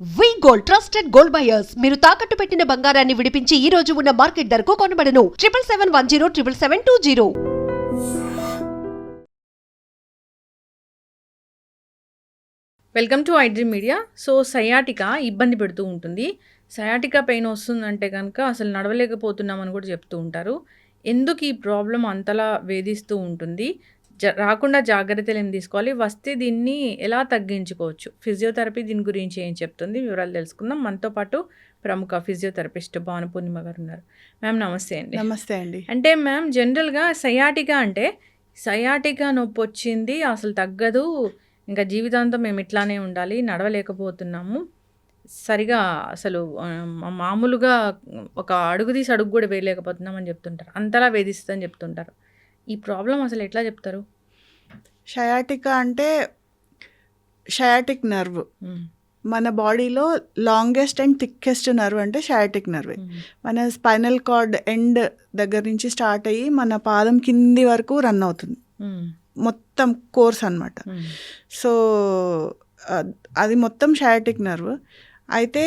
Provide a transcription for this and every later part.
వి gold trusted gold buyers మీరు తాకట్టు పెట్టిన బంగారాన్ని విడిపించి ఈ రోజు ఉన్న మార్కెట్ ధరకు కొనబడను 7771077720. Welcome to iDream media. So sciatica ఇబ్బంది పెడుతూ ఉంటుంది. సయాటికా పెయిన్ వస్తుందంటే కనుక అసలు నడవలేకపోతున్నామని కూడా చెప్తూ ఉంటారు. ఎందుకు ఈ ప్రాబ్లం అంతలా వేధిస్తూ ఉంటుంది, రాకుండా జాగ్రత్తలు ఏం తీసుకోవాలి, వస్తే దీన్ని ఎలా తగ్గించుకోవచ్చు, ఫిజియోథెరపీ దీని గురించి ఏం చెప్తుంది, వివరాలు తెలుసుకుందాం. మనతో పాటు ప్రముఖ ఫిజియోథెరపిస్ట్ భానుపూర్ణిమ గారు ఉన్నారు. మ్యామ్ నమస్తే అండి. నమస్తే అండి. అంటే మ్యామ్ జనరల్గా సయాటికా నొప్పి వచ్చింది, అసలు తగ్గదు, ఇంకా జీవితాంతం మేము ఇట్లానే ఉండాలి, నడవలేకపోతున్నాము, సరిగా అసలు మామూలుగా ఒక అడుగు తీసి అడుగు కూడా వేయలేకపోతున్నామని చెప్తుంటారు, అంతలా వేధిస్తుందని చెప్తుంటారు. ఈ ప్రాబ్లం అసలు ఎట్లా చెప్తారు? షయాటికా అంటే షయాటిక్ నర్వ్. మన బాడీలో లాంగెస్ట్ అండ్ థిక్కెస్ట్ నర్వ్ అంటే షయాటిక్ నర్వ్. మన స్పైనల్ కార్డ్ ఎండ్ దగ్గర నుంచి స్టార్ట్ అయ్యి మన పాదం కింది వరకు రన్ అవుతుంది, మొత్తం కోర్స్ అన్నమాట. సో అది మొత్తం షయాటిక్ నర్వ్. అయితే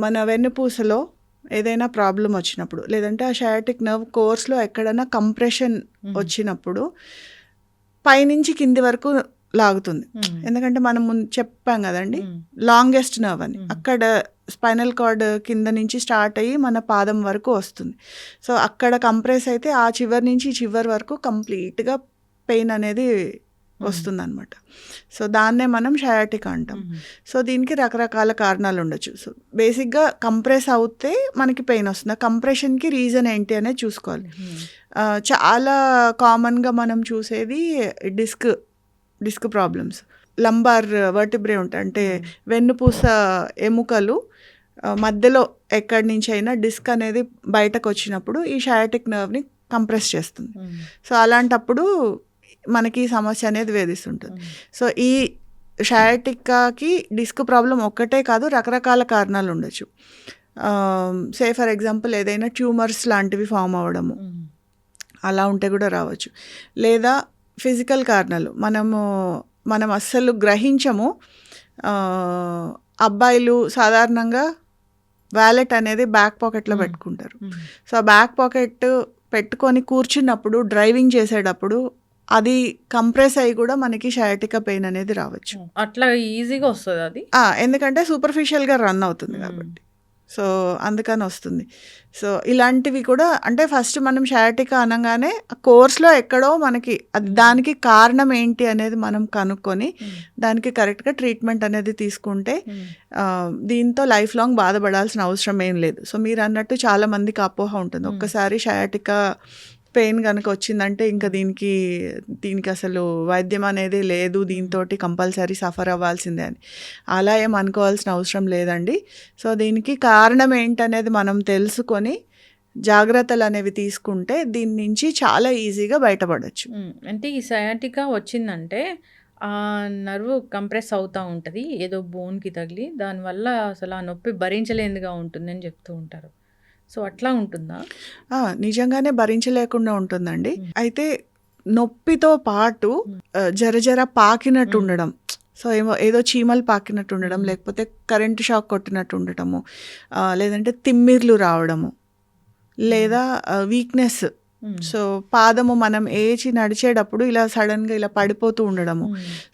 మన వెన్నుపూసలో ఏదైనా ప్రాబ్లం వచ్చినప్పుడు, లేదంటే ఆ షయాటిక్ నర్వ్ కోర్స్లో ఎక్కడైనా కంప్రెషన్ వచ్చినప్పుడు పైనుంచి కింది వరకు లాగుతుంది. ఎందుకంటే మనం చెప్పాం కదండి, లాంగెస్ట్ నర్వ్ అని. అక్కడ స్పైనల్ కార్డ్ కింద నుంచి స్టార్ట్ అయ్యి మన పాదం వరకు వస్తుంది. సో అక్కడ కంప్రెస్ అయితే ఆ చివరి నుంచి చివరి వరకు కంప్లీట్గా పెయిన్ అనేది వస్తుందన్నమాట. సో దాన్నే మనం షయాటికా అంటాం. సో దీనికి రకరకాల కారణాలు ఉండొచ్చు. సో బేసిక్గా కంప్రెస్ అవుతే మనకి పెయిన్ వస్తుంది. ఆ కంప్రెషన్కి రీజన్ ఏంటి అనేది చూసుకోవాలి. చాలా కామన్గా మనం చూసేది డిస్క్ ప్రాబ్లమ్స్. లంబార్ వర్టిబ్రే ఉంటాయి, అంటే వెన్నుపూస ఎముకలు మధ్యలో ఎక్కడి నుంచి అయినా డిస్క్ అనేది బయటకు వచ్చినప్పుడు ఈ షయాటిక్ నర్వ్ని కంప్రెస్ చేస్తుంది. సో అలాంటప్పుడు మనకి ఈ సమస్య అనేది వేధిస్తుంటుంది. సో ఈ షయాటికాకి డిస్క్ ప్రాబ్లం ఒక్కటే కాదు, రకరకాల కారణాలు ఉండొచ్చు. సే ఫర్ ఎగ్జాంపుల్ ఏదైనా ట్యూమర్స్ లాంటివి ఫామ్ అవ్వడము, అలా ఉంటే కూడా రావచ్చు. లేదా ఫిజికల్ కారణాలు మనం అస్సలు గ్రహించము. అబ్బాయిలు సాధారణంగా వ్యాలెట్ అనేది బ్యాక్ పాకెట్లో పెట్టుకుంటారు. సో ఆ బ్యాక్ పాకెట్ పెట్టుకొని కూర్చున్నప్పుడు, డ్రైవింగ్ చేసేటప్పుడు అది కంప్రెస్ అయ్యి కూడా మనకి షయాటికా పెయిన్ అనేది రావచ్చు. అట్లా ఈజీగా వస్తుంది అది, ఎందుకంటే సూపర్ఫిషియల్గా రన్ అవుతుంది కాబట్టి. సో అందుకని వస్తుంది. సో ఇలాంటివి కూడా, అంటే ఫస్ట్ మనం షయాటికా అనగానే కోర్స్లో ఎక్కడో మనకి దానికి కారణం ఏంటి అనేది మనం కనుక్కొని దానికి కరెక్ట్గా ట్రీట్మెంట్ అనేది తీసుకుంటే దీంతో లైఫ్ లాంగ్ బాధపడాల్సిన అవసరం ఏం లేదు. సో మీరు అన్నట్టు చాలా మందికి అపోహ ఉంటుంది, ఒక్కసారి షయాటికా పెయిన్ కనుక వచ్చిందంటే ఇంకా దీనికి అసలు వైద్యం అనేది లేదు, దీంతో కంపల్సరీ సఫర్ అవ్వాల్సిందే అని. అలా ఏం అనుకోవాల్సిన అవసరం లేదండి. సో దీనికి కారణం ఏంటనేది మనం తెలుసుకొని జాగ్రత్తలు అనేవి తీసుకుంటే దీని నుంచి చాలా ఈజీగా బయటపడవచ్చు. అంటే ఈ సయాటికా వచ్చిందంటే ఆ నర్వ్ కంప్రెస్ అవుతూ ఉంటుంది, ఏదో బోన్కి తగిలి, దానివల్ల అసలు ఆ నొప్పి భరించలేనిదిగా ఉంటుందని చెప్తూ ఉంటారు. సో అట్లా ఉంటుందా? నిజంగానే భరించలేకుండా ఉంటుందండి. అయితే నొప్పితో పాటు జర పాకినట్టు ఉండడం, సో ఏదో చీమలు పాకినట్టు ఉండడం, లేకపోతే కరెంట్ షాక్ కొట్టినట్టు ఉండటము, లేదంటే తిమ్మిర్లు రావడము, లేదా వీక్నెస్. సో పాదము మనం ఏచి నడిచేటప్పుడు ఇలా సడన్గా ఇలా పడిపోతూ ఉండడము.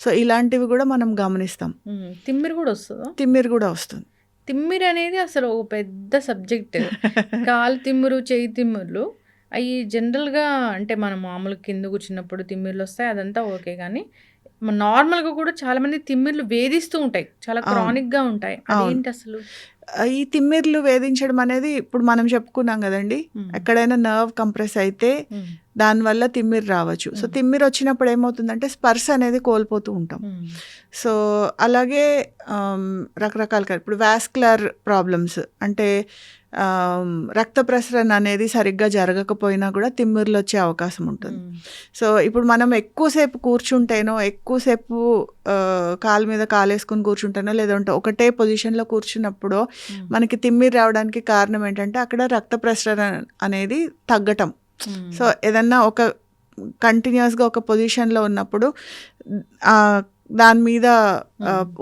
సో ఇలాంటివి కూడా మనం గమనిస్తాం. తిమ్మిరి కూడా వస్తుంది. తిమ్మిరి అనేది అసలు ఒక పెద్ద సబ్జెక్ట్. కాలు తిమ్మురు, చేయి తిమ్ముర్లు అవి జనరల్గా, అంటే మనం మామూలు కింద కూర్చున్నప్పుడు తిమ్మిర్లు వస్తాయి, అదంతా ఓకే. కానీ నార్మల్గా కూడా చాలా మంది తిమ్మిర్లు వేధిస్తూ ఉంటాయి, చాలా క్రానిక్గా ఉంటాయి. అదేంటి అసలు? ఈ తిమ్మిర్లు వేధించడం అనేది ఇప్పుడు మనం చెప్పుకున్నాం కదండి, ఎక్కడైనా నర్వ్ కంప్రెస్ అయితే దానివల్ల తిమ్మిరి రావచ్చు. సో తిమ్మిరి వచ్చినప్పుడు ఏమవుతుందంటే స్పర్శ అనేది కోల్పోతూ ఉంటాం. సో అలాగే రకరకాలుగా ఇప్పుడు వాస్కులర్ ప్రాబ్లమ్స్, అంటే రక్త ప్రసరణ అనేది సరిగ్గా జరగకపోయినా కూడా తిమ్మిర్లు వచ్చే అవకాశం ఉంటుంది. సో ఇప్పుడు మనం ఎక్కువసేపు కూర్చుంటేనో, ఎక్కువసేపు కాలు మీద కాలేసుకుని కూర్చుంటేనో, లేదంటే ఒకటే పొజిషన్లో కూర్చున్నప్పుడు మనకి తిమ్మిరి రావడానికి కారణం ఏంటంటే అక్కడ రక్త ప్రసరణ అనేది తగ్గటం. సో ఏదన్నా ఒక కంటిన్యూస్గా ఒక పొజిషన్లో ఉన్నప్పుడు దాని మీద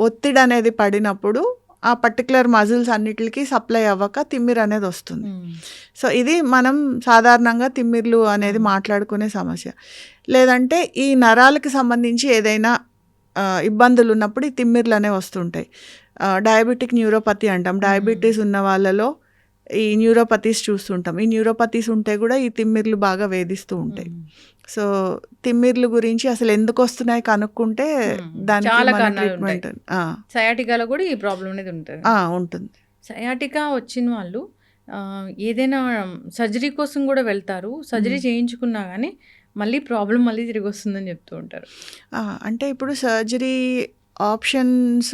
ఒత్తిడి అనేది పడినప్పుడు ఆ పర్టికులర్ మజిల్స్ అన్నిటికి సప్లై అవ్వక తిమ్మిరి అనేది వస్తుంది. సో ఇది మనం సాధారణంగా తిమ్మిర్లు అనేది మాట్లాడుకునే సమస్య. లేదంటే ఈ నరాలకి సంబంధించి ఏదైనా ఇబ్బందులు ఉన్నప్పుడు ఈ తిమ్మిర్లు అనేవి వస్తుంటాయి. డయాబెటిక్ న్యూరోపతి అంటాం. డయాబెటీస్ ఉన్న వాళ్ళలో ఈ న్యూరోపతీస్ చూస్తుంటాం. ఈ న్యూరోపతీస్ ఉంటే కూడా ఈ తిమ్మిర్లు బాగా వేధిస్తూ ఉంటాయి. సో తిమ్మిర్లు గురించి అసలు ఎందుకు వస్తున్నాయి కనుక్కుంటే దానికి చాలా మన కారణాలు ట్రీట్మెంట్ సయాటికాలో కూడా ఈ ప్రాబ్లం అనేది ఉంటుంది. ఉంటుంది. సయాటికా వచ్చిన వాళ్ళు ఏదైనా సర్జరీ కోసం కూడా వెళ్తారు. సర్జరీ చేయించుకున్నా కానీ మళ్ళీ ప్రాబ్లం మళ్ళీ తిరిగి వస్తుందని చెప్తూ ఉంటారు. అంటే ఇప్పుడు సర్జరీ ఆప్షన్స్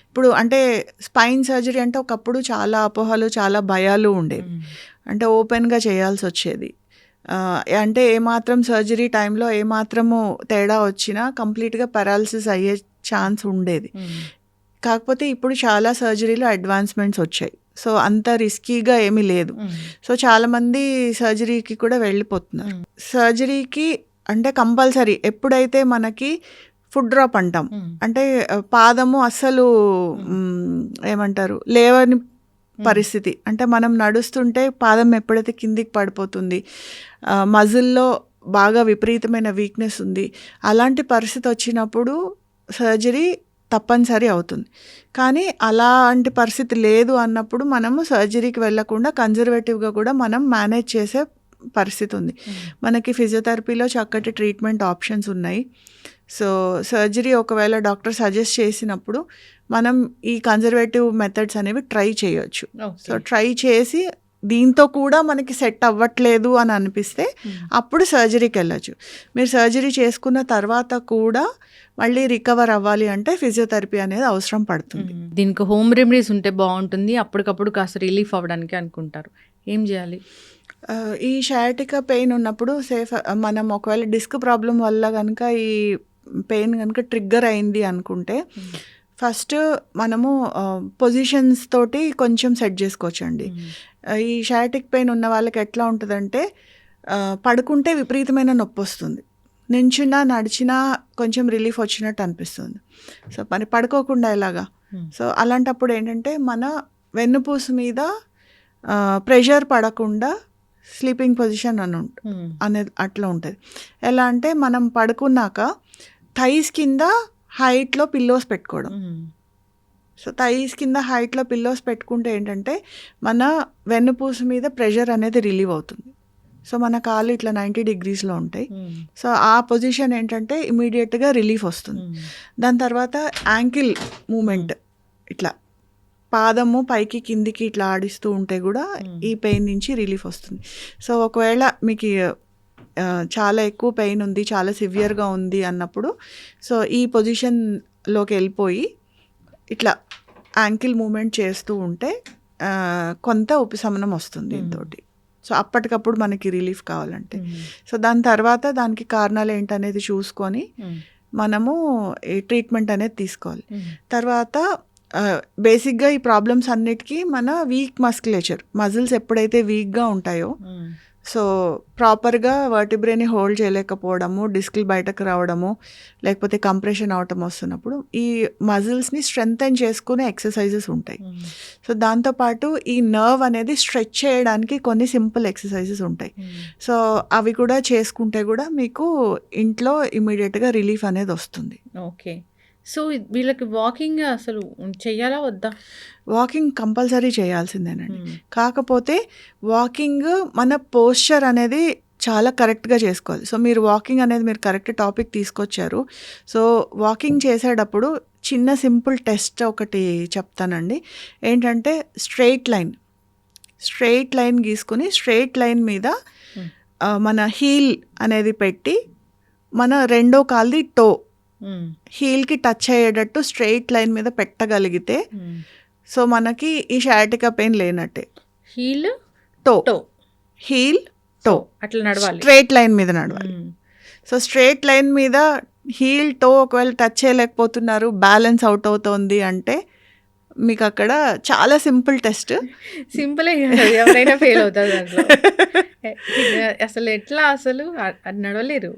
ఇప్పుడు అంటే స్పైన్ సర్జరీ అంటే ఒకప్పుడు చాలా అపోహలు, చాలా భయాలు ఉండేవి. అంటే ఓపెన్గా చేయాల్సి వచ్చేది. అంటే ఏమాత్రం సర్జరీ టైంలో ఏమాత్రము తేడా వచ్చినా కంప్లీట్గా పారాలిసిస్ అయ్యే ఛాన్స్ ఉండేది. కాకపోతే ఇప్పుడు చాలా సర్జరీలో అడ్వాన్స్మెంట్స్ వచ్చాయి. సో అంత రిస్కీగా ఏమీ లేదు. సో చాలామంది సర్జరీకి కూడా వెళ్ళిపోతున్నారు. సర్జరీకి అంటే కంపల్సరీ ఎప్పుడైతే మనకి ఫుడ్ డ్రాప్ అంటాం, అంటే పాదము అస్సలు ఏమంటారు లేవని పరిస్థితి, అంటే మనం నడుస్తుంటే పాదం ఎప్పుడైతే కిందికి పడిపోతుంది, మజిల్లో బాగా విపరీతమైన వీక్నెస్ ఉంది, అలాంటి పరిస్థితి వచ్చినప్పుడు సర్జరీ తప్పనిసరి అవుతుంది. కానీ అలాంటి పరిస్థితి లేదు అన్నప్పుడు మనము సర్జరీకి వెళ్ళకుండా కన్జర్వేటివ్గా కూడా మనం మేనేజ్ చేసే పరిస్థితి ఉంది. మనకి ఫిజియోథెరపీలో చక్కటి ట్రీట్మెంట్ ఆప్షన్స్ ఉన్నాయి. సో సర్జరీ ఒకవేళ డాక్టర్ సజెస్ట్ చేసినప్పుడు మనం ఈ కన్జర్వేటివ్ మెథడ్స్ అనేవి ట్రై చేయొచ్చు. సో ట్రై చేసి దీంతో కూడా మనకి సెట్ అవ్వట్లేదు అని అనిపిస్తే అప్పుడు సర్జరీకి వెళ్ళచ్చు. మీరు సర్జరీ చేసుకున్న తర్వాత కూడా మళ్ళీ రికవర్ అవ్వాలి అంటే ఫిజియోథెరపీ అనేది అవసరం పడుతుంది. దీనికి హోమ్ రెమెడీస్ ఉంటే బాగుంటుంది, అప్పటికప్పుడు కాస్త రిలీఫ్ అవ్వడానికి అనుకుంటారు. ఏం చేయాలి? ఈ షయాటికా పెయిన్ ఉన్నప్పుడు మనం ఒకవేళ డిస్క్ ప్రాబ్లం వల్ల కనుక ఈ పెయిన్ కనుక ట్రిగ్గర్ అయింది అనుకుంటే ఫస్ట్ మనము పొజిషన్స్ తోటి కొంచెం సెట్ చేసుకోవచ్చండి. ఈ షయాటిక్ పెయిన్ ఉన్న వాళ్ళకి ఎట్లా ఉంటుందంటే పడుకుంటే విపరీతమైన నొప్పి వస్తుంది, నించున్నా నడిచినా కొంచెం రిలీఫ్ వచ్చినట్టు అనిపిస్తుంది. సో మరి పడుకోకుండా ఎలాగా? సో అలాంటప్పుడు ఏంటంటే మన వెన్నుపూస మీద ప్రెషర్ పడకుండా స్లీపింగ్ పొజిషన్ అనేది అట్లా ఉంటుంది. ఎలా అంటే మనం పడుకున్నాక థైస్ కింద హైట్లో పిల్లోస్ పెట్టుకోవడం. సో థైస్ కింద హైట్లో పిల్లోస్ పెట్టుకుంటే ఏంటంటే మన వెన్నుపూస మీద ప్రెషర్ అనేది రిలీవ్ అవుతుంది. సో మన కాళ్ళు ఇట్లా 90 degreesలో ఉంటాయి. సో ఆ పొజిషన్ ఏంటంటే ఇమీడియట్గా రిలీఫ్ వస్తుంది. దాని తర్వాత యాంకిల్ మూమెంట్, ఇట్లా పాదము పైకి కిందికి ఇట్లా ఆడిస్తూ ఉంటే కూడా ఈ పెయిన్ నుంచి రిలీఫ్ వస్తుంది. సో ఒకవేళ మీకు చాలా ఎక్కువ పెయిన్ ఉంది, చాలా సివియర్గా ఉంది అన్నప్పుడు సో ఈ పొజిషన్లోకి వెళ్ళిపోయి ఇట్లా యాంకిల్ మూమెంట్ చేస్తూ ఉంటే కొంత ఉపశమనం వస్తుంది దీంతో. సో అప్పటికప్పుడు మనకి రిలీఫ్ కావాలంటే. సో దాని తర్వాత దానికి కారణాలు ఏంటనేది చూసుకొని మనము ఈ ట్రీట్మెంట్ అనేది తీసుకోవాలి. తర్వాత బేసిక్గా ఈ ప్రాబ్లమ్స్ అన్నిటికీ మన వీక్ మస్కులేచర్ మజిల్స్ ఎప్పుడైతే వీక్గా ఉంటాయో సో ప్రాపర్గా వర్టిబ్రేని హోల్డ్ చేయలేకపోవడము, డిస్క్లు బయటకు రావడము, లేకపోతే కంప్రెషన్ అవటం వస్తున్నప్పుడు ఈ మజిల్స్ని స్ట్రెంగ్తెన్ చేసుకునే ఎక్సర్సైజెస్ ఉంటాయి. సో దాంతోపాటు ఈ నర్వ్ అనేది స్ట్రెచ్ చేయడానికి కొన్ని సింపుల్ ఎక్సర్సైజెస్ ఉంటాయి. సో అవి కూడా చేసుకుంటే కూడా మీకు ఇంట్లో ఇమీడియట్గా రిలీఫ్ అనేది వస్తుంది. ఓకే. సో వీళ్ళకి వాకింగ్ అసలు చెయ్యాలా వద్దా? వాకింగ్ కంపల్సరీ చేయాల్సిందేనండి. కాకపోతే వాకింగ్ మన పోస్చర్ అనేది చాలా కరెక్ట్గా చేసుకోవాలి. సో మీరు వాకింగ్ అనేది మీరు కరెక్ట్ టాపిక్ తీసుకొచ్చారు. సో వాకింగ్ చేసేటప్పుడు చిన్న సింపుల్ టెస్ట్ ఒకటి చెప్తానండి. ఏంటంటే స్ట్రెయిట్ లైన్ గీసుకుని స్ట్రెయిట్ లైన్ మీద మన హీల్ అనేది పెట్టి మన రెండో కాల్ది టో హీల్కి టచ్ అయ్యేటట్టు స్ట్రెయిట్ లైన్ మీద పెట్టగలిగితే సో మనకి ఈ షయాటికా పెయిన్ లేనట్టే. హీల్ టో అట్లా నడవాలి, స్ట్రెయిట్ లైన్ మీద నడవాలి. సో స్ట్రెయిట్ లైన్ మీద హీల్ టో ఒకవేళ టచ్ చేయలేకపోతున్నారు, బ్యాలెన్స్ అవుట్ అవుతోంది అంటే మీకు అక్కడ చాలా సింపుల్ టెస్ట్. సింపులే కదా, ఎవరైనా ఫెయిల్ అవుతారు దాంట్లో. అసలు ఎట్లా అసలు నడవలేరు.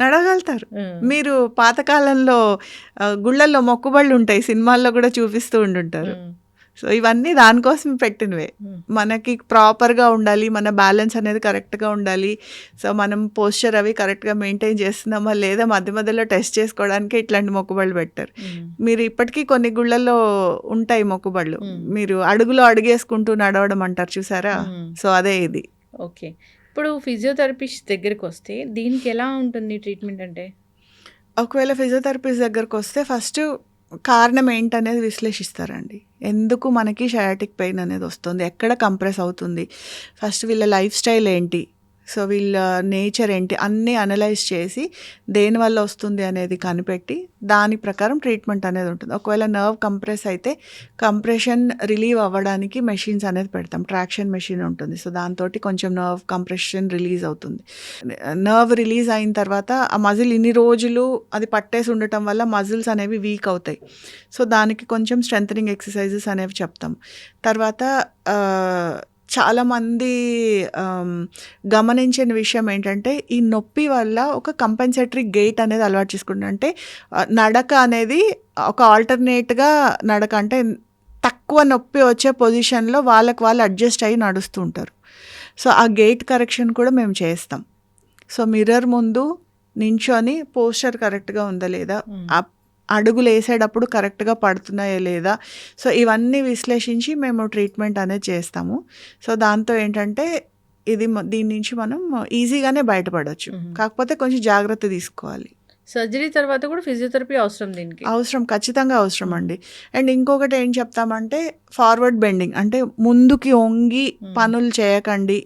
నడవగలుగుతారు. మీరు పాతకాలంలో గుళ్ళల్లో మొక్కుబళ్ళు ఉంటాయి, సినిమాల్లో కూడా చూపిస్తూ ఉండుంటారు. సో ఇవన్నీ దానికోసం పెట్టినవే. మనకి ప్రాపర్గా ఉండాలి, మన బ్యాలెన్స్ అనేది కరెక్ట్గా ఉండాలి. సో మనం పోస్చర్ అవి కరెక్ట్గా మెయింటైన్ చేస్తున్నామా లేదా మధ్య మధ్యలో టెస్ట్ చేసుకోవడానికి ఇట్లాంటి మొక్కుబళ్ళు పెట్టారు. మీరు ఇప్పటికీ కొన్ని గుళ్ళల్లో ఉంటాయి మొక్కుబళ్ళు, మీరు అడుగులో అడుగేసుకుంటూ నడవడం అంటారు చూసారా, సో అదే ఇది. ఓకే, ఇప్పుడు ఫిజియోథెరపిస్ట్ దగ్గరికి వస్తే దీనికి ఎలా ఉంటుంది ట్రీట్మెంట్ అంటే? ఒకవేళ ఫిజియోథెరపిస్ట్ దగ్గరకు వస్తే ఫస్ట్ కారణం ఏంటనేది విశ్లేషిస్తారండి. ఎందుకు మనకి షయాటిక్ పెయిన్ అనేది వస్తుంది, ఎక్కడ కంప్రెస్ అవుతుంది, ఫస్ట్ వీళ్ళ లైఫ్ స్టైల్ ఏంటి, సో వీళ్ళ నేచర్ ఏంటి అన్నీ అనలైజ్ చేసి దేనివల్ల వస్తుంది అనేది కనిపెట్టి దాని ప్రకారం ట్రీట్మెంట్ అనేది ఉంటుంది. ఒకవేళ నర్వ్ కంప్రెస్ అయితే కంప్రెషన్ రిలీవ్ అవ్వడానికి మెషిన్స్ అనేది పెడతాం, ట్రాక్షన్ మెషిన్ ఉంటుంది. సో దాంతో కొంచెం నర్వ్ కంప్రెషన్ రిలీజ్ అవుతుంది. నర్వ్ రిలీజ్ అయిన తర్వాత ఆ మజిల్ ఇన్ని రోజులు అది పట్టేసి ఉండటం వల్ల మజిల్స్ అనేవి వీక్ అవుతాయి. సో దానికి కొంచెం స్ట్రెంథనింగ్ ఎక్సర్సైజెస్ అనేవి చెప్తాం. తర్వాత చాలామంది గమనించిన విషయం ఏంటంటే ఈ నొప్పి వల్ల ఒక కంపెన్సేటరీ గెయిట్ అనేది అలవాటు చేసుకుంటారు. అంటే నడక అనేది ఒక ఆల్టర్నేట్గా నడక, అంటే తక్కువ నొప్పి వచ్చే పొజిషన్లో వాళ్ళకి వాళ్ళు అడ్జస్ట్ అయ్యి నడుస్తూ ఉంటారు. సో ఆ గెయిట్ కరెక్షన్ కూడా మేము చేస్తాం. సో మిర్రర్ ముందు నించొని పోస్చర్ కరెక్ట్గా ఉందా లేదా, అడుగులు వేసేటప్పుడు కరెక్ట్గా పడుతున్నాయా లేదా, సో ఇవన్నీ విశ్లేషించి మేము ట్రీట్మెంట్ అనేది చేస్తాము. సో దాంతో ఏంటంటే దీని నుంచి మనం ఈజీగానే బయటపడవచ్చు, కాకపోతే కొంచెం జాగ్రత్త తీసుకోవాలి. సర్జరీ తర్వాత కూడా ఫిజియోథెరపీ అవసరం? దీనికి అవసరం, ఖచ్చితంగా అవసరం అండి. అండ్ ఇంకొకటి ఏం చెప్తామంటే ఫార్వర్డ్ బెండింగ్, అంటే ముందుకి వంగి పనులు చేయకండి,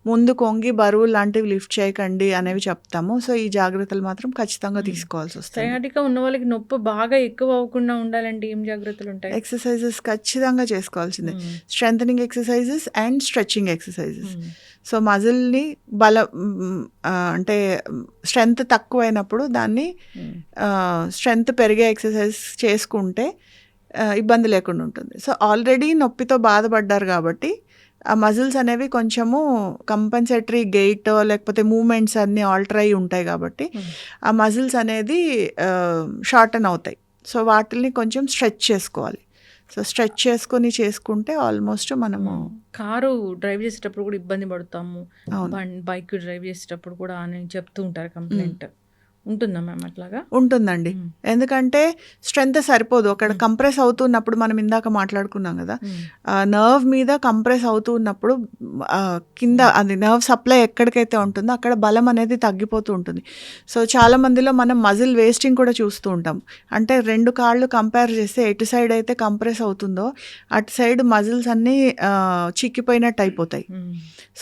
ముందుకు వంగి బరువులు లాంటివి లిఫ్ట్ చేయకండి అనేవి చెప్తాము. సో ఈ జాగ్రత్తలు మాత్రం ఖచ్చితంగా తీసుకోవాల్సి వస్తుంది. సయాటికా ఉన్న వాళ్ళకి నొప్పి బాగా ఎక్కువ అవ్వకుండా ఉండాలంటే ఏం జాగ్రత్తలు ఉంటాయి? ఎక్సర్సైజెస్ ఖచ్చితంగా చేసుకోవాల్సిందే, strengthening exercises and stretching exercises. So మజిల్ని అంటే స్ట్రెంగ్త్ తక్కువైనప్పుడు దాన్ని స్ట్రెంగ్త్ పెరిగే ఎక్సర్సైజ్ చేసుకుంటే ఇబ్బంది లేకుండా ఉంటుంది. సో ఆల్రెడీ నొప్పితో బాధపడ్డారు కాబట్టి ఆ మజిల్స్ అనేవి కొంచెము కంపెన్సేటరీ గెయిట్ లేకపోతే మూమెంట్స్ అన్నీ ఆల్టర్ అయి ఉంటాయి కాబట్టి ఆ మజిల్స్ అనేది షార్టన్ అవుతాయి. సో వాటిని కొంచెం స్ట్రెచ్ చేసుకోవాలి. సో స్ట్రెచ్ చేసుకుంటే ఆల్మోస్ట్ మనము కారు డ్రైవ్ చేసేటప్పుడు కూడా ఇబ్బంది పడతాము, బైక్ డ్రైవ్ చేసేటప్పుడు కూడా అని చెప్తూ ఉంటారు. కంప్లైంట్ ఉంటుందా మ్యామ్? అట్లాగా ఉంటుందండి, ఎందుకంటే స్ట్రెంగ్త్ సరిపోదు. అక్కడ కంప్రెస్ అవుతున్నప్పుడు మనం ఇందాక మాట్లాడుకున్నాం కదా, నర్వ్ మీద కంప్రెస్ అవుతున్నప్పుడు కింద అది నర్వ్ సప్లై ఎక్కడికైతే ఉంటుందో అక్కడ బలం అనేది తగ్గిపోతూ ఉంటుంది. సో చాలా మందిలో మనం మజిల్ వేస్టింగ్ కూడా చూస్తూ ఉంటాం. అంటే రెండు కాళ్ళు కంపేర్ చేస్తే ఎటు సైడ్ అయితే కంప్రెస్ అవుతుందో అటు సైడ్ మజిల్స్ అన్నీ చిక్కిపోయినట్టు అయిపోతాయి.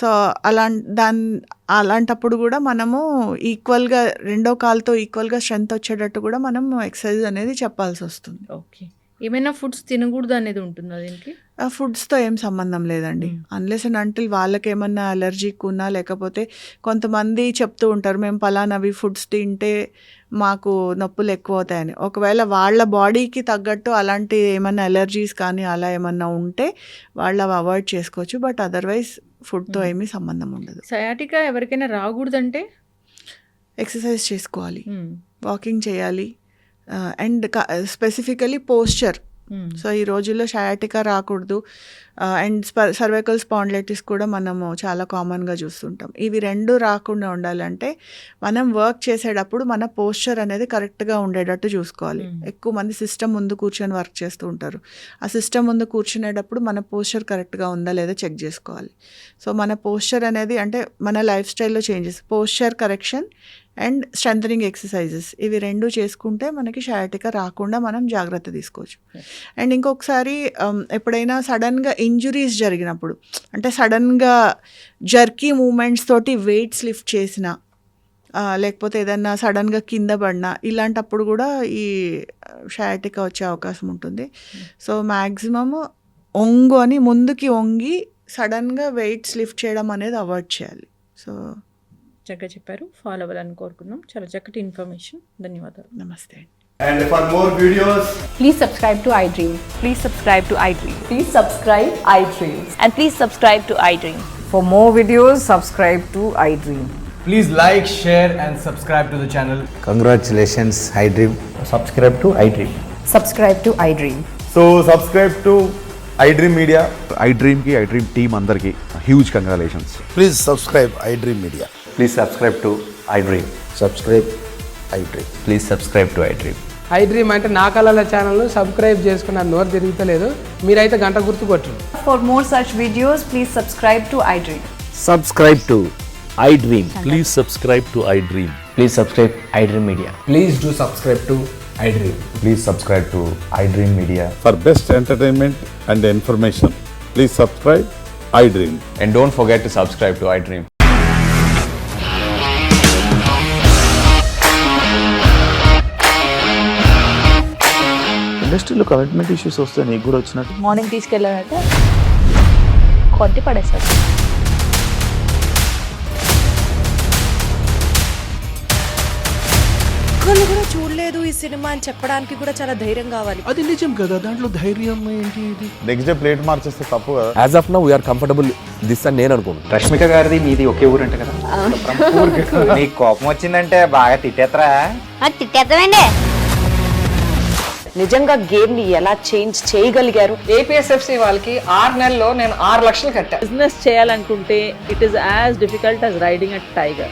సో అలాంటప్పుడు కూడా మనము ఈక్వల్గా రెండో కాలుతో ఈక్వల్గా స్ట్రెంగ్త్ వచ్చేటట్టు కూడా మనం ఎక్సర్సైజ్ అనేది చెప్పాల్సి వస్తుంది. ఓకే, ఏమైనా ఫుడ్స్ తినకూడదు అనేది ఉంటుందా దీనికి? ఫుడ్స్తో ఏం సంబంధం లేదండి, అన్లెస్ అండ్ అంటిల్ వాళ్ళకి ఏమన్నా అలర్జీకి ఉన్నా, లేకపోతే కొంతమంది చెప్తూ ఉంటారు మేము పలానవి ఫుడ్స్ తింటే మాకు నొప్పులు ఎక్కువ అవుతాయని. ఒకవేళ వాళ్ళ బాడీకి తగ్గట్టు అలాంటి ఏమన్నా అలర్జీస్ కానీ అలా ఏమన్నా ఉంటే వాళ్ళు అవి అవాయిడ్ చేసుకోవచ్చు. బట్ అదర్వైజ్ ఫుడ్తో ఏమీ సంబంధం ఉండదు. సయాటికా ఎవరికైనా రాకూడదంటే ఎక్సర్సైజ్ చేసుకోవాలి, వాకింగ్ చేయాలి, అండ్ స్పెసిఫికలీ పోస్చర్. సో ఈ రోజుల్లో షయాటికా రాకూడదు అండ్ సర్వైకల్ స్పాండిలైటిస్ కూడా మనము చాలా కామన్గా చూస్తుంటాం. ఇవి రెండు రాకుండా ఉండాలంటే మనం వర్క్ చేసేటప్పుడు మన పోస్చర్ అనేది కరెక్ట్గా ఉండేటట్టు చూసుకోవాలి. ఎక్కువ మంది సిస్టమ్ ముందు కూర్చొని వర్క్ చేస్తూ ఉంటారు. ఆ సిస్టమ్ ముందు కూర్చునేటప్పుడు మన పోస్చర్ కరెక్ట్గా ఉందా లేదా చెక్ చేసుకోవాలి. సో మన పోస్చర్ అనేది అంటే మన లైఫ్ స్టైల్లో changes, posture correction and strengthening exercises, ఇవి రెండు చేసుకుంటే మనకి షయాటికా రాకుండా మనం జాగ్రత్త తీసుకోవచ్చు. అండ్ ఇంకొకసారి ఎప్పుడైనా సడన్గా ఇంజురీస్ జరిగినప్పుడు, అంటే సడన్గా జర్కీ మూమెంట్స్ తోటి వెయిట్స్ లిఫ్ట్ చేసినా, లేకపోతే ఏదన్నా సడన్గా కింద పడినా, ఇలాంటప్పుడు కూడా ఈ షయాటికా వచ్చే అవకాశం ఉంటుంది. సో మ్యాక్సిమమ్ ముందుకి వంగి సడన్గా వెయిట్స్ లిఫ్ట్ చేయడం అనేది అవాయిడ్ చేయాలి. సో చక్కగా చెప్పారు, ఫాలో అవ్వాలని కోరుకుందాం. చాలా చక్కటి ఇన్ఫర్మేషన్, ధన్యవాదాలు. నమస్తే. And for more videos, please subscribe to iDream. Please subscribe to iDream. Please subscribe iDream. And please subscribe to iDream. For more videos, subscribe to iDream. Please like, share and subscribe to the channel. Congratulations, iDream. Subscribe to iDream. Subscribe to iDream. So subscribe to iDream Media. iDream team అందరికి huge congratulations. Please subscribe iDream Media. Please subscribe to iDream. Subscribe iDream. Please subscribe to iDream. iDream అంటే నా కళల ఛానల్ను subscribe చేసుకున్న నోరు తిరుగుతలేదు, మీరైతే గంట గుర్తు కొట్టండి. For more such videos, please subscribe to iDream. Subscribe to iDream. Please subscribe to iDream. Please subscribe iDream Media. Please do subscribe to iDream. Please subscribe to iDream Media. For best entertainment and information, please subscribe iDream. And don't forget to subscribe to iDream. ఇండస్ట్రీలో commitment issues వస్తే నీకు కూడా వచ్చినట్టు morning తీసుకెళ్ళారంటే కొట్టి పడేస్తారు. ఒక్కళ్ళు కూడా చూడలేదు ఈ సినిమా అని చెప్పడానికి కూడా చాలా ధైర్యం కావాలి. అది నిజం కదా, దాంట్లో ధైర్యం ఏంటి? ఇది నెక్స్ట్ డే ప్లేట్ మార్చేస్తే తప్పు కదా. As of now, we are comfortable this అని నేను అనుకుంటున్నాను. రష్మిక గారిది మీది ఒకే ఊరు అంట కదా. నీకు కోపం వచ్చిందంటే బాగా తిట్టేత్తరా? తిట్టేద్దామండి. నిజంగా గేమ్ ని ఎలా చేంజ్ చేయగలిగారు? ఏపీఎస్ఎఫ్సి వాళ్ళకి 6 నెలల్లో నేను 6 లక్షలు కట్టా. బిజినెస్ చేయాలనుకుంటే it is as difficult as riding a tiger.